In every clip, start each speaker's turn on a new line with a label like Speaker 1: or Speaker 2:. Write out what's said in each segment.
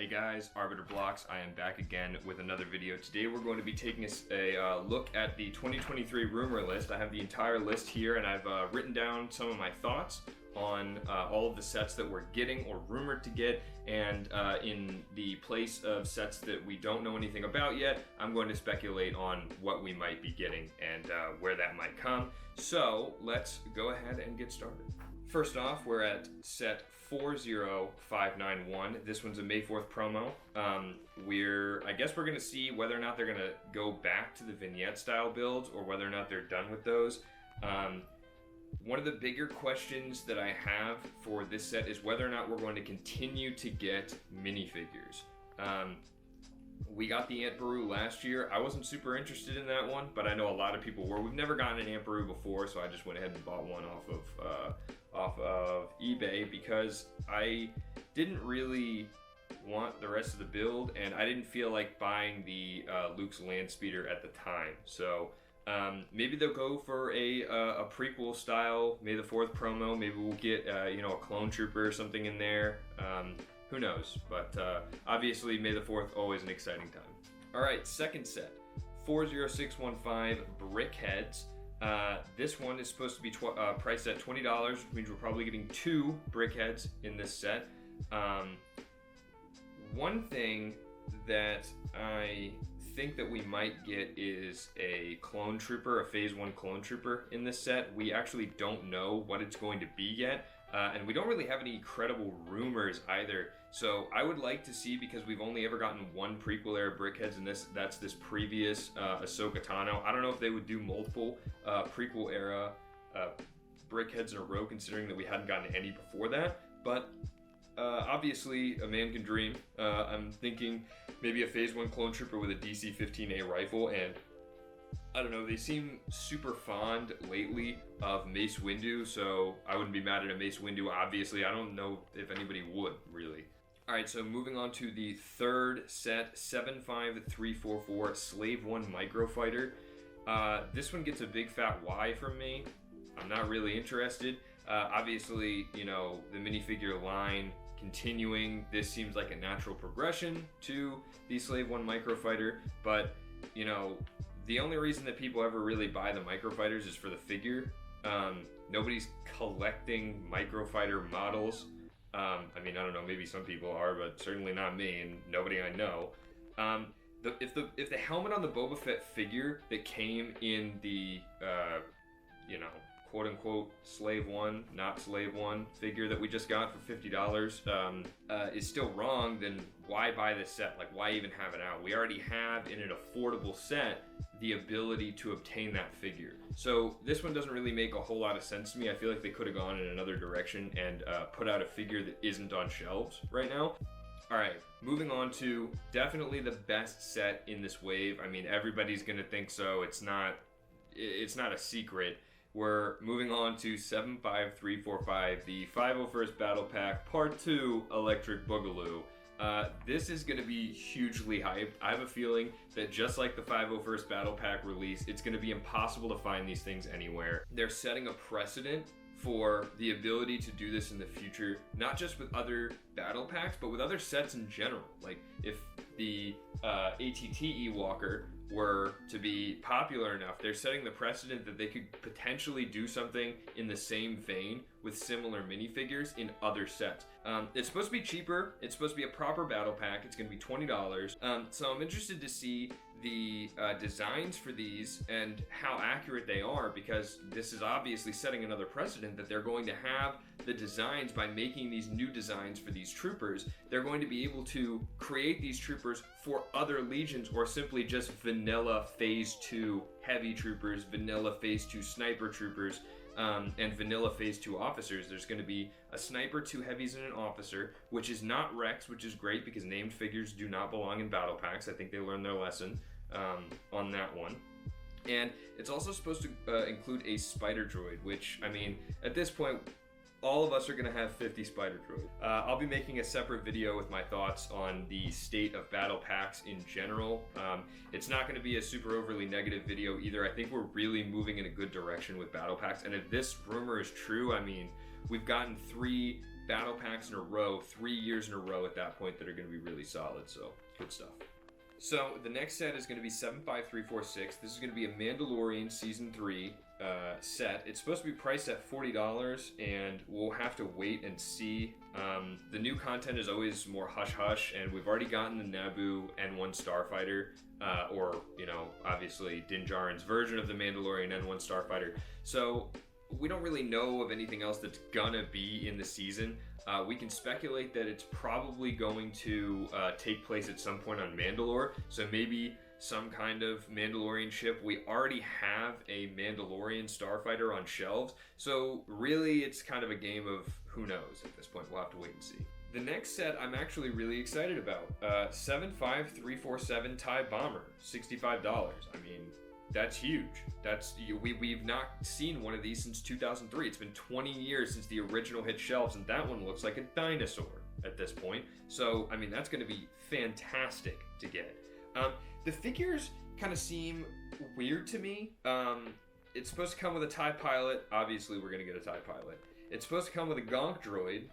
Speaker 1: Hey guys, Arbiter Blocks. I am back again with another video. Today we're going to be taking a look at the 2023 rumor list. I have the entire list here and I've written down some of my thoughts on all of the sets that we're getting or rumored to get, and in the place of sets that we don't know anything about yet, I'm going to speculate on what we might be getting and where that might come. So let's go ahead and get started. First off, we're at set 40591. This one's a May 4th promo. I guess we're gonna see whether or not they're gonna go back to the vignette style builds or whether or not they're done with those. One of the bigger questions that I have for this set is whether or not we're going to continue to get minifigures. We got the Aunt Beru last year. I wasn't super interested in that one, but I know a lot of people were. We've never gotten an Aunt Beru before, so I just went ahead and bought one off of eBay because I didn't really want the rest of the build, and I didn't feel like buying the Luke's Landspeeder at the time. So maybe they'll go for a prequel style May the 4th promo. Maybe we'll get a clone trooper or something in there. Who knows? But obviously May the 4th, always an exciting time. All right, second set, 40615 Brickheads. This one is supposed to be priced at $20, which means we're probably getting 2 Brickheads in this set. One thing that I think that we might get is a clone trooper, a phase 1 clone trooper in this set. We actually don't know what it's going to be yet, and we don't really have any credible rumors either. So I would like to see, because we've only ever gotten one prequel era Brickheads, and that's this previous Ahsoka Tano. I don't know if they would do multiple prequel era Brickheads in a row, considering that we hadn't gotten any before that, but obviously, a man can dream. I'm thinking maybe a phase 1 clone trooper with a DC-15A rifle, and I don't know, they seem super fond lately of Mace Windu, so I wouldn't be mad at a Mace Windu. Obviously, I don't know if anybody would, really. Alright, so moving on to the third set, 75344 Slave 1 Microfighter. This one gets a big fat Y from me. I'm not really interested. Obviously, the minifigure line continuing, this seems like a natural progression to the Slave 1 Microfighter, but, the only reason that people ever really buy the Microfighters is for the figure. Nobody's collecting Microfighter models. I don't know, maybe some people are, but certainly not me, and nobody I know. If the helmet on the Boba Fett figure that came in the, quote-unquote Slave 1, not Slave 1 figure that we just got for $50 is still wrong, then why buy this set? Like, why even have it out? We already have, in an affordable set, the ability to obtain that figure. So this one doesn't really make a whole lot of sense to me. I feel like they could have gone in another direction and put out a figure that isn't on shelves right now. Alright, moving on to definitely the best set in this wave. I mean, everybody's gonna think so. It's not a secret. We're moving on to 75345, the 501st Battle Pack Part 2 Electric Boogaloo. This is going to be hugely hyped. I have a feeling that just like the 501st Battle Pack release, it's going to be impossible to find these things anywhere. They're setting a precedent for the ability to do this in the future, not just with other battle packs, but with other sets in general. Like, if the AT-AT Walker were to be popular enough, they're setting the precedent that they could potentially do something in the same vein with similar minifigures in other sets. It's supposed to be cheaper. It's supposed to be a proper battle pack. It's going to be $20. So I'm interested to see the designs for these and how accurate they are, because this is obviously setting another precedent that they're going to have the designs. By making these new designs for these troopers, they're going to be able to create these troopers for other legions, or simply just vanilla phase 2 heavy troopers, vanilla phase 2 sniper troopers, and vanilla phase 2 officers. There's going to be a sniper, 2 heavies, and an officer, which is not Rex, which is great because named figures do not belong in battle packs. I think they learned their lesson on that one. And it's also supposed to include a spider droid, which, I mean, at this point, all of us are going to have 50 spider droids. I'll be making a separate video with my thoughts on the state of battle packs in general. It's not going to be a super overly negative video either. I think we're really moving in a good direction with battle packs, and if this rumor is true, I mean, we've gotten 3 battle packs in a row, 3 years in a row at that point, that are going to be really solid. So good stuff. So the next set is going to be 75346. This is going to be a Mandalorian Season 3 set. It's supposed to be priced at $40, and we'll have to wait and see. The new content is always more hush-hush, and we've already gotten the Naboo N1 Starfighter, or, obviously Din Djarin's version of the Mandalorian N1 Starfighter. So we don't really know of anything else that's gonna be in the season. We can speculate that it's probably going to take place at some point on Mandalore, so maybe some kind of Mandalorian ship. We already have a Mandalorian Starfighter on shelves, so really it's kind of a game of who knows at this point. We'll have to wait and see. The next set I'm actually really excited about. 75347 TIE Bomber, $65. I mean, that's huge. We've not seen one of these since 2003. It's been 20 years since the original hit shelves, and that one looks like a dinosaur at this point. So, I mean, that's going to be fantastic to get. The figures kind of seem weird to me. It's supposed to come with a TIE Pilot. Obviously, we're going to get a TIE Pilot. It's supposed to come with a Gonk droid.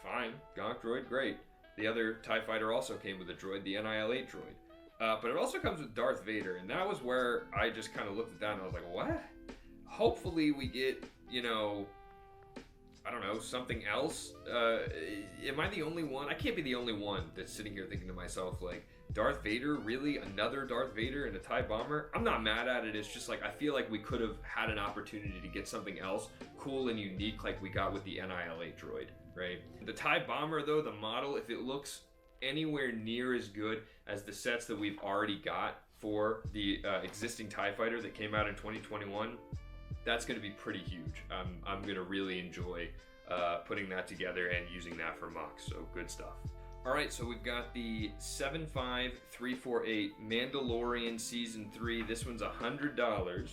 Speaker 1: Fine. Gonk droid, great. The other TIE Fighter also came with a droid, the NIL-8 droid. But it also comes with Darth Vader, and that was where I just kind of looked at that and I was like, what? Hopefully we get, I don't know, something else. Am I the only one? I can't be the only one that's sitting here thinking to myself, like, Darth Vader? Really? Another Darth Vader in a TIE Bomber? I'm not mad at it. It's just like, I feel like we could have had an opportunity to get something else cool and unique like we got with the NIL-8 droid, right? The TIE Bomber, though, the model, if it looks anywhere near as good as the sets that we've already got for the existing TIE Fighter that came out in 2021, that's going to be pretty huge. I'm going to really enjoy putting that together and using that for MUX, so good stuff. Alright, so we've got the 75348 Mandalorian Season 3. This one's $100.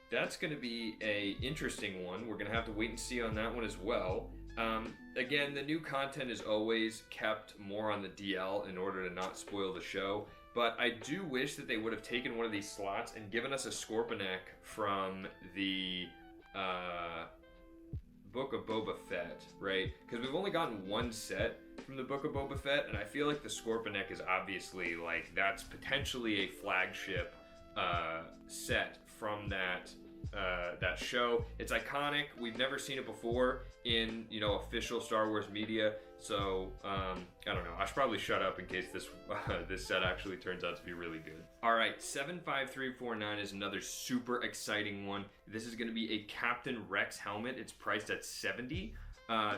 Speaker 1: That's going to be a interesting one. We're going to have to wait and see on that one as well. Again, the new content is always kept more on the DL in order to not spoil the show, but I do wish that they would have taken one of these slots and given us a Scorpinek from the Book of Boba Fett, right? Because we've only gotten one set from the Book of Boba Fett, and I feel like the Scorpinek is obviously, like, that's potentially a flagship set from that show. It's iconic. We've never seen it before in, official Star Wars media. So, I don't know. I should probably shut up in case this this set actually turns out to be really good. All right, 75349 is another super exciting one. This is going to be a Captain Rex helmet. It's priced at $70,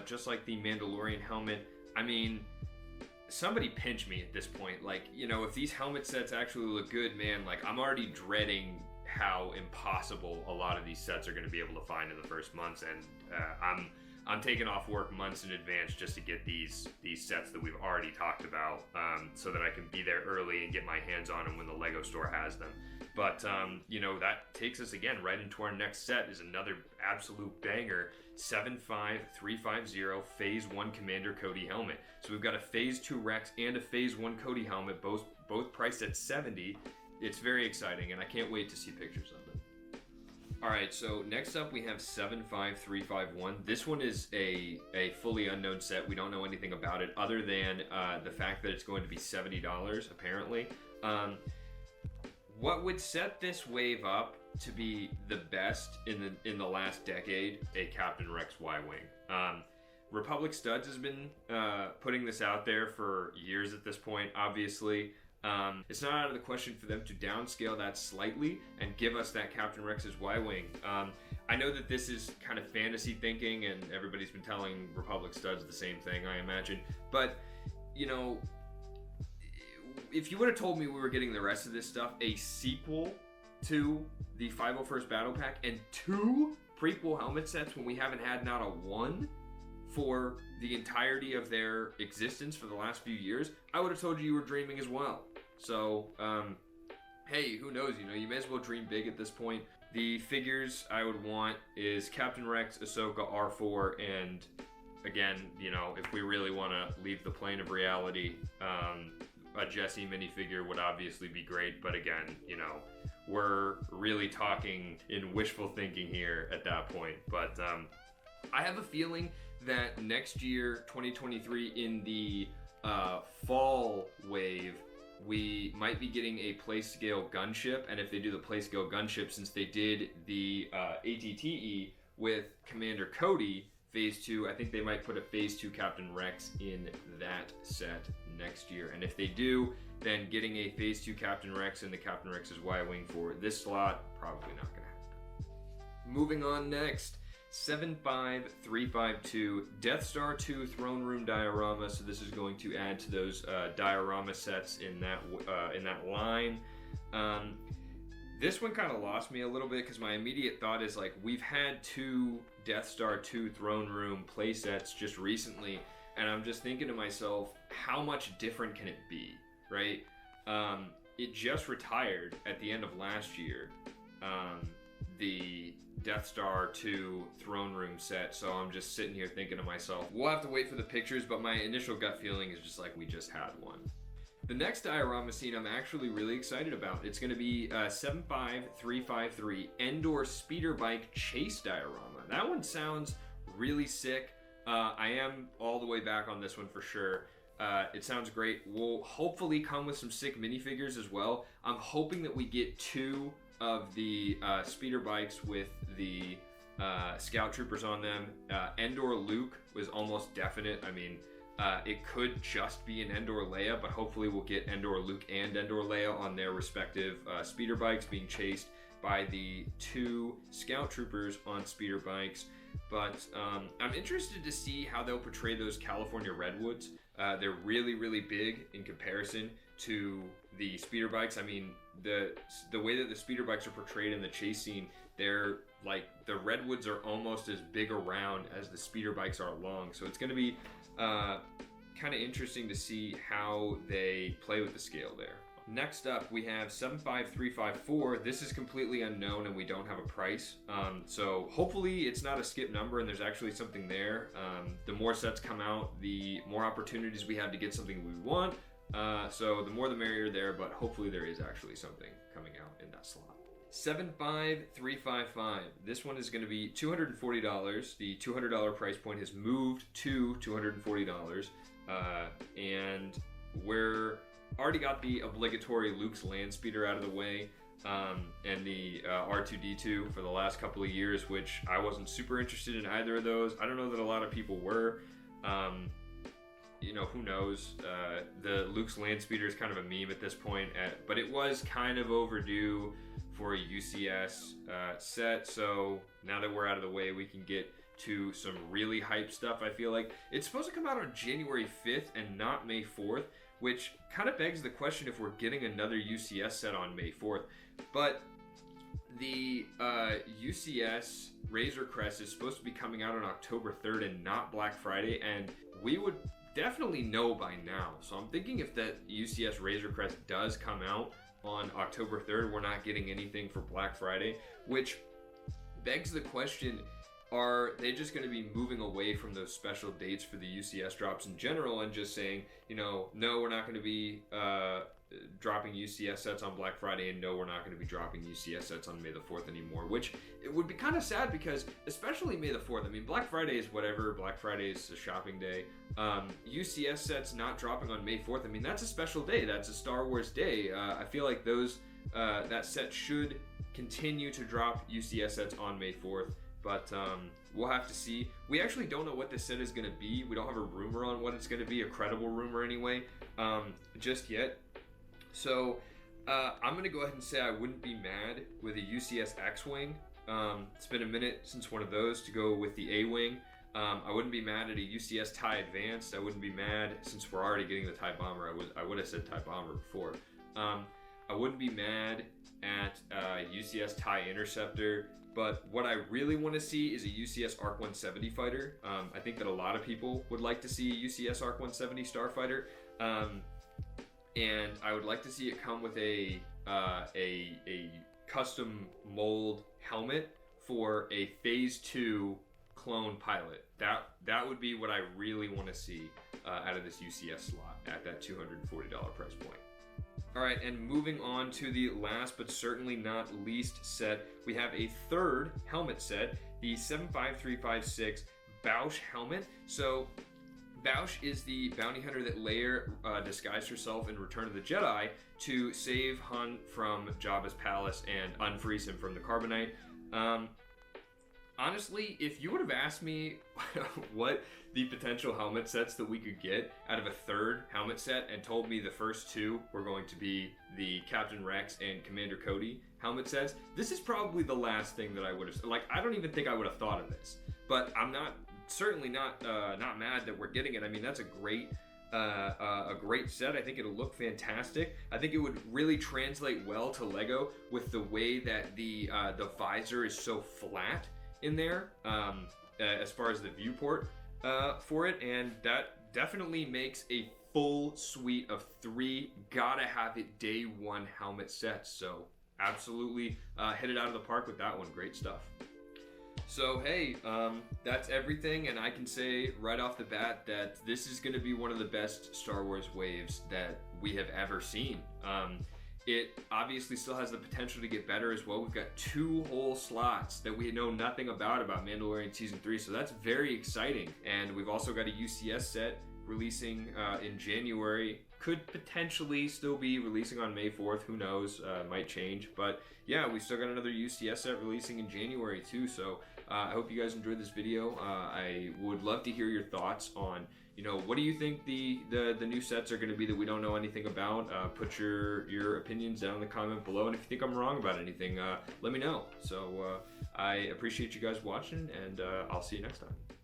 Speaker 1: just like the Mandalorian helmet. I mean, somebody pinch me at this point. Like, if these helmet sets actually look good, man, like, I'm already dreading how impossible a lot of these sets are going to be able to find in the first months, and I'm taking off work months in advance just to get these sets that we've already talked about, so that I can be there early and get my hands on them when the Lego store has them. But that takes us again right into our next set. Is another absolute banger, 75350 Phase 1 Commander Cody helmet. So we've got a Phase 2 Rex and a Phase 1 Cody helmet, both priced at $70. It's very exciting, and I can't wait to see pictures of them. Alright, so next up we have 75351. This one is a fully unknown set. We don't know anything about it other than the fact that it's going to be $70, apparently. What would set this wave up to be the best in the last decade? A Captain Rex Y-Wing. Republic Studs has been putting this out there for years at this point, obviously. It's not out of the question for them to downscale that slightly and give us that Captain Rex's Y-Wing. I know that this is kind of fantasy thinking, and everybody's been telling Republic Studs the same thing, I imagine. But, if you would have told me we were getting the rest of this stuff, a sequel to the 501st Battle Pack, and 2 prequel helmet sets when we haven't had not a one for the entirety of their existence for the last few years, I would have told you were dreaming as well. So, hey, who knows? You may as well dream big at this point. The figures I would want is Captain Rex, Ahsoka, R4, and again, if we really want to leave the plane of reality, a Jesse minifigure would obviously be great. But again, we're really talking in wishful thinking here at that point. But I have a feeling that next year, 2023, in the fall wave, we might be getting a play scale gunship. And if they do the play scale gunship, since they did the ATTE with Commander Cody Phase 2, I think they might put a Phase 2 Captain Rex in that set next year. And if they do, then getting a Phase 2 Captain Rex and the Captain Rex's Y-Wing for this slot, probably not going to happen. Moving on next, 75352 Death Star 2 Throne Room diorama. So this is going to add to those diorama sets in that line. This one kind of lost me a little bit because my immediate thought is like, we've had 2 Death Star 2 Throne Room playsets just recently, and I'm just thinking to myself, how much different can it be, right? It just retired at the end of last year, the Death Star 2 Throne Room set, so I'm just sitting here thinking to myself, we'll have to wait for the pictures, but my initial gut feeling is just like, we just had one. The next diorama scene I'm actually really excited about. It's going to be 75353 Endor Speeder Bike Chase diorama. That one sounds really sick. I am all the way back on this one for sure. It sounds great. We'll hopefully come with some sick minifigures as well. I'm hoping that we get 2 of the speeder bikes with the scout troopers on them. Endor Luke was almost definite. I mean, it could just be an Endor Leia, but hopefully we'll get Endor Luke and Endor Leia on their respective speeder bikes being chased by the 2 scout troopers on speeder bikes. But I'm interested to see how they'll portray those California Redwoods. They're really, really big in comparison to the speeder bikes. I mean, the way that the speeder bikes are portrayed in the chase scene, they're like, the Redwoods are almost as big around as the speeder bikes are long. So it's going to be kind of interesting to see how they play with the scale there. Next up, we have 75354. This is completely unknown and we don't have a price. So hopefully it's not a skip number and there's actually something there. The more sets come out, the more opportunities we have to get something we want. So the more the merrier there, but hopefully there is actually something coming out in that slot. 75355. This one is going to be $240. The $200 price point has moved to $240. And we're already got the obligatory Luke's land speeder out of the way, and the R2-D2 for the last couple of years, which I wasn't super interested in either of those. I don't know that a lot of people were. You know, who knows? The Luke's land speeder is kind of a meme at this point, but it was kind of overdue for a UCS set. So now that we're out of the way, we can get to some really hype stuff. I feel like it's supposed to come out on January 5th and not May 4th, which kind of begs the question if we're getting another UCS set on May 4th. But the UCS Razor Crest is supposed to be coming out on October 3rd and not Black Friday, and we would definitely know by now. So I'm thinking if that UCS Razor Crest does come out on October 3rd, we're not getting anything for Black Friday, which begs the question, are they just going to be moving away from those special dates for the UCS drops in general and just saying, you know, no, we're not going to be dropping UCS sets on Black Friday, and no, we're not going to be dropping UCS sets on May the 4th anymore, which it would be kind of sad because, especially May the 4th, I mean, Black Friday is whatever, Black Friday is a shopping day. UCS sets not dropping on May 4th, I mean, that's a special day, that's a Star Wars day. I feel like those that set should continue to drop UCS sets on May 4th. But we'll have to see. We actually don't know what this set is going to be. We don't have a rumor on what it's going to be, a credible rumor anyway, just yet. So I'm going to go ahead and say I wouldn't be mad with a UCS X-Wing. It's been a minute since one of those to go with the A-Wing. I wouldn't be mad at a UCS TIE Advanced. I wouldn't be mad since we're already getting the TIE Bomber. I would have said TIE Bomber before. I wouldn't be mad at UCS TIE Interceptor. But what I really want to see is a UCS ARC 170 fighter. I think that a lot of people would like to see a UCS ARC 170 starfighter. And I would like to see it come with a custom mold helmet for a Phase 2 clone pilot. That would be what I really want to see out of this UCS slot at that $240 price point. All right, and moving on to the last but certainly not least set, we have a third helmet set, the 75356 Bausch helmet. So Bausch is the bounty hunter that Leia disguised herself in Return of the Jedi to save Han from Jabba's palace and unfreeze him from the carbonite. Honestly, if you would have asked me what the potential helmet sets that we could get out of a third helmet set and told me the first two were going to be the Captain Rex and Commander Cody helmet sets, this is probably the last thing that I would have, like, I don't even think I would have thought of this. But I'm certainly not mad that we're getting it. I mean, that's a great set. I think it'll look fantastic. I think it would really translate well to Lego with the way that the visor is so flat in there, as far as the viewport for it, and that definitely makes a full suite of 3 gotta have it day one helmet sets. So absolutely hit it out of the park with that one. Great stuff. So hey, that's everything, and I can say right off the bat that this is going to be one of the best Star Wars waves that we have ever seen. It obviously still has the potential to get better as well. We've got 2 whole slots that we know nothing about Mandalorian Season 3, so that's very exciting. And we've also got a UCS set releasing in January. Could potentially still be releasing on May 4th, who knows, might change. But yeah, we still got another UCS set releasing in January too, so I hope you guys enjoyed this video. I would love to hear your thoughts on, what do you think the new sets are going to be that we don't know anything about? Put your opinions down in the comment below, and if you think I'm wrong about anything, let me know. So I appreciate you guys watching, and I'll see you next time.